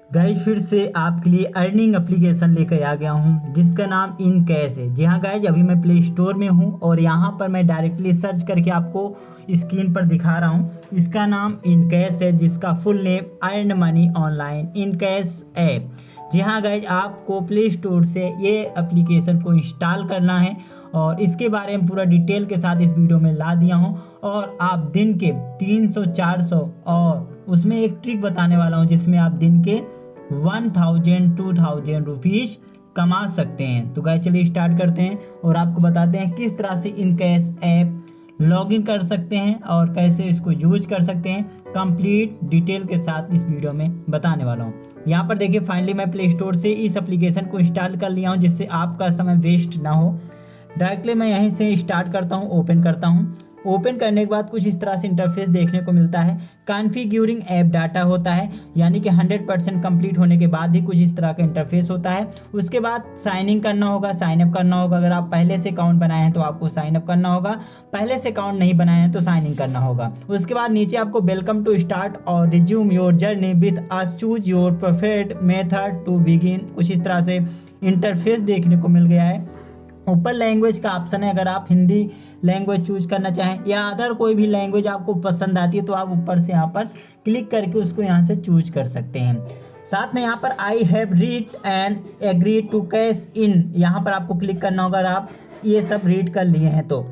Guys फिर से आपके लिए अर्निंग एप्लीकेशन लेकर आ गया हूँ जिसका नाम इनकैश है। जी हाँ गाइज, अभी मैं प्ले स्टोर में हूँ और यहाँ पर मैं डायरेक्टली सर्च करके आपको स्क्रीन पर दिखा रहा हूँ। इसका नाम इनकैश है जिसका full name earn money online InCash app. जी हाँ गाइज, आपको प्ले स्टोर से ये एप्लीकेशन को इंस्टॉल करना है और इसके बारे में पूरा डिटेल के साथ इस वीडियो में ला दिया हूँ। और आप दिन के 300 400 और उसमें एक ट्रिक बताने वाला हूँ जिसमें आप दिन के 1000 2000 रुपीज़ कमा सकते हैं। तो गाइस चलिए स्टार्ट करते हैं और आपको बताते हैं किस तरह से इनकैश ऐप लॉगिन कर सकते हैं और कैसे इसको यूज कर सकते हैं। कंप्लीट डिटेल के साथ इस वीडियो में बताने वाला हूँ। यहाँ पर देखिए, फाइनली मैं प्ले स्टोर से इस एप्लीकेशन को इंस्टॉल कर लिया हूँ जिससे आपका समय वेस्ट ना हो। डायरेक्टली मैं यहीं से स्टार्ट करता हूँ, ओपन करता हूँ। ओपन करने के बाद कुछ इस तरह से इंटरफेस देखने को मिलता है। कॉन्फ़िगरिंग ऐप डाटा होता है, यानी कि 100% कंप्लीट होने के बाद ही कुछ इस तरह का इंटरफेस होता है। उसके बाद साइन इन करना होगा, साइन अप करना होगा। अगर आप पहले से अकाउंट बनाए हैं तो आपको साइन अप करना होगा, पहले से अकाउंट नहीं बनाए हैं तो साइन इन करना होगा। उसके बाद नीचे आपको वेलकम टू स्टार्ट और resume your journey with us, choose your preferred method to begin, कुछ इस तरह से इंटरफेस देखने को मिल गया है। ऊपर लैंग्वेज का ऑप्शन है, अगर आप हिंदी लैंग्वेज चूज करना चाहें या अदर कोई भी लैंग्वेज आपको पसंद आती है तो आप ऊपर से यहाँ पर क्लिक करके उसको यहाँ से चूज कर सकते हैं। साथ में यहाँ पर I have read and agree to cash in, यहाँ पर आपको क्लिक करना होगा अगर आप ये सब रीड कर लिए हैं तो।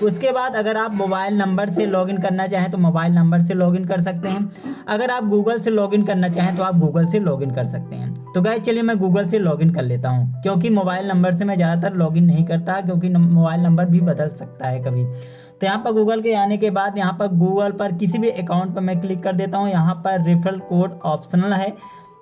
उसके बाद अगर आप मोबाइल नंबर से लॉगिन करना चाहें तो मोबाइल नंबर से लॉगिन कर सकते हैं। अगर आप गूगल से लॉगिन करना चाहें तो आप गूगल से लॉगिन कर सकते हैं। तो गाइस चलिए मैं गूगल से लॉगिन कर लेता हूं, क्योंकि मोबाइल नंबर से मैं ज़्यादातर लॉगिन नहीं करता, क्योंकि मोबाइल नंबर भी बदल सकता है कभी। तो यहाँ पर गूगल के आने के बाद यहाँ पर गूगल पर किसी भी अकाउंट पर मैं क्लिक कर देता हूँ। यहाँ पर रेफरल कोड ऑप्शनल है,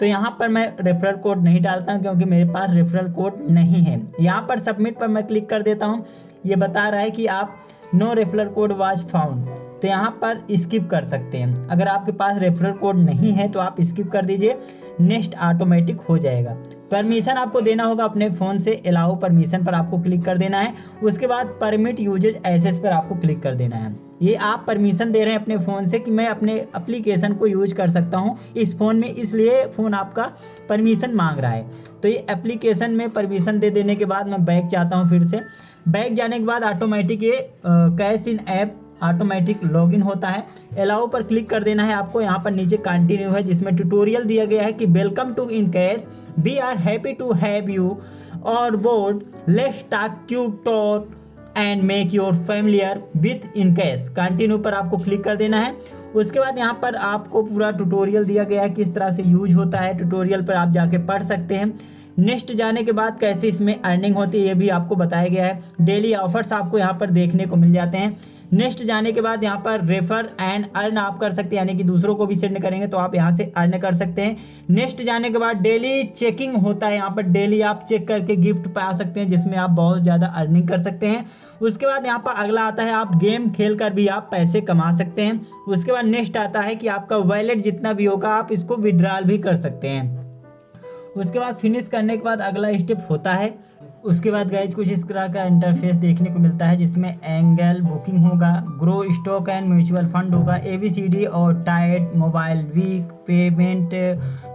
तो यहाँ पर मैं रेफरल कोड नहीं डालता हूँ क्योंकि मेरे पास रेफरल कोड नहीं है। यहाँ पर सबमिट पर मैं क्लिक कर देता हूँ। ये बता रहा है कि आप no referral code was found, तो यहाँ पर स्किप कर सकते हैं। अगर आपके पास रेफरल कोड नहीं है तो आप स्किप कर दीजिए, नेक्स्ट ऑटोमेटिक हो जाएगा। परमिशन आपको देना होगा अपने फ़ोन से, अलाउ परमिशन पर आपको क्लिक कर देना है। उसके बाद परमिट यूजेज एसेस पर आपको क्लिक कर देना है। ये आप परमिशन दे रहे हैं अपने फ़ोन से कि मैं अपने एप्लीकेशन को यूज कर सकता हूँ इस फ़ोन में, इसलिए फ़ोन आपका परमिशन मांग रहा है। तो ये एप्लीकेशन में परमिशन दे देने के बाद मैं बैक जाता हूँ। फिर से बैक जाने के बाद ऑटोमेटिक ये cash in app automatic login होता है। अलाउ पर क्लिक कर देना है आपको। यहाँ पर नीचे कंटिन्यू है जिसमें ट्यूटोरियल दिया गया है कि welcome to InCash, we are happy to have you onboard, let's talk you talk and make your familiar with InCash. Continue पर आपको क्लिक कर देना है। उसके बाद यहाँ पर आपको पूरा ट्यूटोरियल दिया गया है किस तरह से यूज होता है। ट्यूटोरियल पर आप जाके पढ़ सकते हैं। नेक्स्ट जाने के बाद कैसे इसमें अर्निंग होती है ये भी आपको बताया गया है। डेली ऑफर्स आपको यहाँ पर देखने को मिल जाते हैं। नेक्स्ट जाने के बाद यहाँ पर रेफर एंड अर्न आप कर सकते हैं, यानी कि दूसरों को भी सेंड करेंगे तो आप यहाँ से अर्न कर सकते हैं। नेक्स्ट जाने के बाद डेली चेकिंग होता है, यहाँ पर डेली आप चेक करके गिफ्ट पा सकते हैं जिसमें आप बहुत ज़्यादा अर्निंग कर सकते हैं। उसके बाद यहाँ पर अगला आता है, आप गेम खेल कर भी आप पैसे कमा सकते हैं। उसके बाद नेक्स्ट आता है कि आपका वॉलेट जितना भी होगा आप इसको विड्रॉल भी कर सकते हैं। उसके बाद फिनिश करने के बाद अगला स्टेप होता है। उसके बाद गाइज कुछ इस तरह का इंटरफेस देखने को मिलता है जिसमें एंगल बुकिंग होगा, grow stock and mutual fund होगा, ABCD और Tide mobile week payment,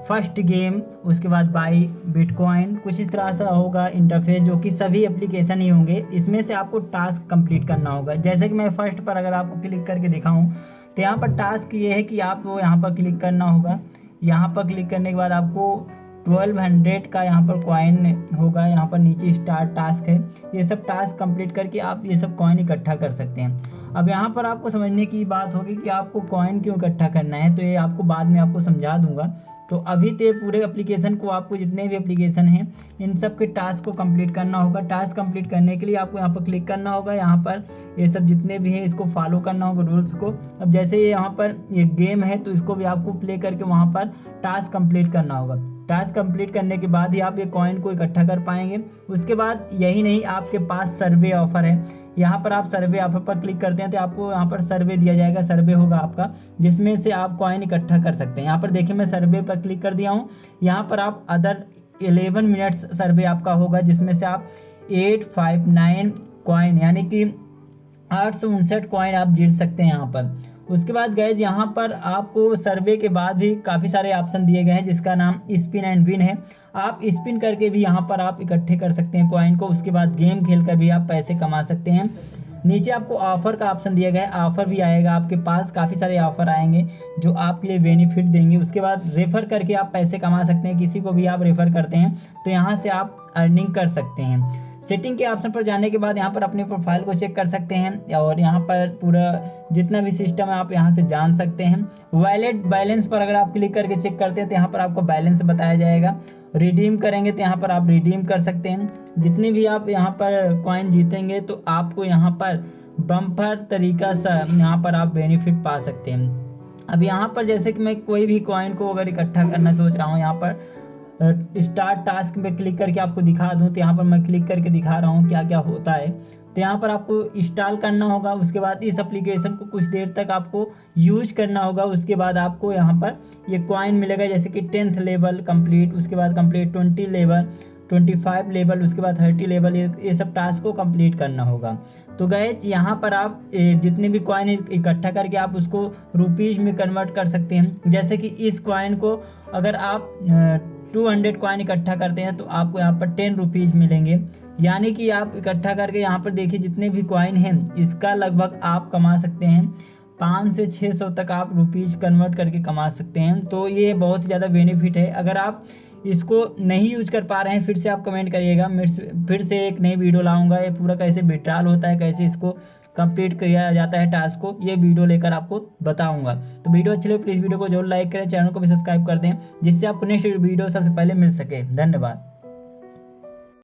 first game, उसके बाद बाई बिटकॉइन, कुछ इस तरह सा होगा इंटरफेस जो कि सभी एप्लीकेशन ही होंगे। इसमें से आपको टास्क कंप्लीट करना होगा। जैसे कि मैं फर्स्ट पर अगर आपको क्लिक करके दिखाऊँ तो यहाँ पर टास्क ये है कि आपको यहाँ पर क्लिक करना होगा। यहाँ पर क्लिक करने के बाद आपको 1200 का यहाँ पर कॉइन होगा। यहाँ पर नीचे स्टार्ट टास्क है, ये सब टास्क कंप्लीट करके आप ये सब कॉइन इकट्ठा कर सकते हैं। अब यहाँ पर आपको समझने की बात होगी कि आपको कॉइन क्यों इकट्ठा करना है, तो ये आपको बाद में आपको समझा दूंगा। तो अभी तो पूरे एप्लीकेशन को आपको जितने भी एप्लीकेशन हैं इन सब के टास्क को कंप्लीट करना होगा। टास्क कंप्लीट करने के लिए आपको यहाँ पर क्लिक करना होगा। यहाँ पर ये सब जितने भी हैं इसको फॉलो करना होगा रूल्स को। अब जैसे ये यहाँ पर ये गेम है तो इसको भी आपको प्ले करके वहाँ पर टास्क कंप्लीट करना होगा। टास्क कंप्लीट करने के बाद ही आप ये कॉइन को इकट्ठा कर पाएंगे। उसके बाद यही नहीं, आपके पास सर्वे ऑफर है। यहाँ पर आप सर्वे ऑफर पर क्लिक करते हैं तो आपको यहाँ पर सर्वे दिया जाएगा, सर्वे होगा आपका जिसमें से आप कॉइन इकट्ठा कर सकते हैं। यहाँ पर देखिए मैं सर्वे पर क्लिक कर दिया हूँ। यहाँ पर आप अदर 11 मिनट्स सर्वे आपका होगा जिसमें से आप 859 कॉइन यानी कि 859 कॉइन आप जीत सकते हैं यहाँ पर। उसके बाद गैज यहाँ पर आपको सर्वे के बाद भी काफ़ी सारे ऑप्शन दिए गए हैं जिसका नाम स्पिन एंड विन है। आप स्पिन करके भी यहाँ पर आप इकट्ठे कर सकते हैं कॉइन को। उसके बाद गेम खेल कर भी आप पैसे कमा सकते हैं। नीचे आपको ऑफ़र का ऑप्शन दिया गया है, ऑफ़र भी आएगा आपके पास, काफ़ी सारे ऑफ़र आएंगे जो आपके लिए बेनिफिट देंगे। उसके बाद रेफ़र करके आप पैसे कमा सकते हैं, किसी को भी आप रेफ़र करते हैं तो यहाँ से आप अर्निंग कर सकते हैं। सेटिंग के ऑप्शन पर जाने के बाद यहाँ पर अपने प्रोफाइल को चेक कर सकते हैं और यहाँ पर पूरा जितना भी सिस्टम है आप यहाँ से जान सकते हैं। वॉलेट बैलेंस पर अगर आप क्लिक करके चेक करते हैं तो यहाँ पर आपको बैलेंस बताया जाएगा। रिडीम करेंगे तो यहाँ पर आप रिडीम कर सकते हैं। जितने भी आप यहाँ पर कॉइन जीतेंगे तो आपको यहाँ पर बम्पर तरीका से यहाँ पर आप बेनिफिट पा सकते हैं। अब यहाँ पर जैसे कि मैं कोई भी कॉइन को अगर इकट्ठा करना सोच रहा हूँ, यहाँ पर स्टार्ट टास्क पे क्लिक करके आपको दिखा दूँ तो यहाँ पर मैं क्लिक करके दिखा रहा हूँ क्या क्या होता है। तो यहाँ पर आपको इंस्टॉल करना होगा, उसके बाद इस एप्लीकेशन को कुछ देर तक आपको यूज करना होगा। उसके बाद आपको यहाँ पर ये कॉइन मिलेगा जैसे कि 10th लेवल कंप्लीट, उसके बाद कंप्लीट 20 लेवल, 25 लेवल, उसके बाद 30 लेवल, ये सब टास्क को कंप्लीट करना होगा। तो गाइस यहाँ पर आप जितने भी कॉइन इकट्ठा करके आप उसको रुपीज़ में कन्वर्ट कर सकते हैं। जैसे कि इस कॉइन को अगर आप 200 कॉइन इकट्ठा करते हैं तो आपको यहाँ पर 10 रुपीज़ मिलेंगे। यानी कि आप इकट्ठा करके यहाँ पर देखिए जितने भी कॉइन हैं इसका लगभग आप कमा सकते हैं 500 से 600 तक आप रुपीज़ कन्वर्ट करके कमा सकते हैं। तो ये बहुत ही ज़्यादा बेनिफिट है। अगर आप इसको नहीं यूज कर पा रहे हैं फिर से आप कमेंट करिएगा, मैं फिर से एक नई वीडियो लाऊंगा। ये पूरा कैसे विड्रॉल होता है, कैसे इसको कंप्लीट किया जाता है टास्क को, ये वीडियो लेकर आपको बताऊंगा। तो वीडियो अच्छी लगे प्लीज़ वीडियो को जरूर लाइक करें, चैनल को भी सब्सक्राइब कर दें जिससे आपको नेक्स्ट वीडियो सबसे पहले मिल सके। धन्यवाद।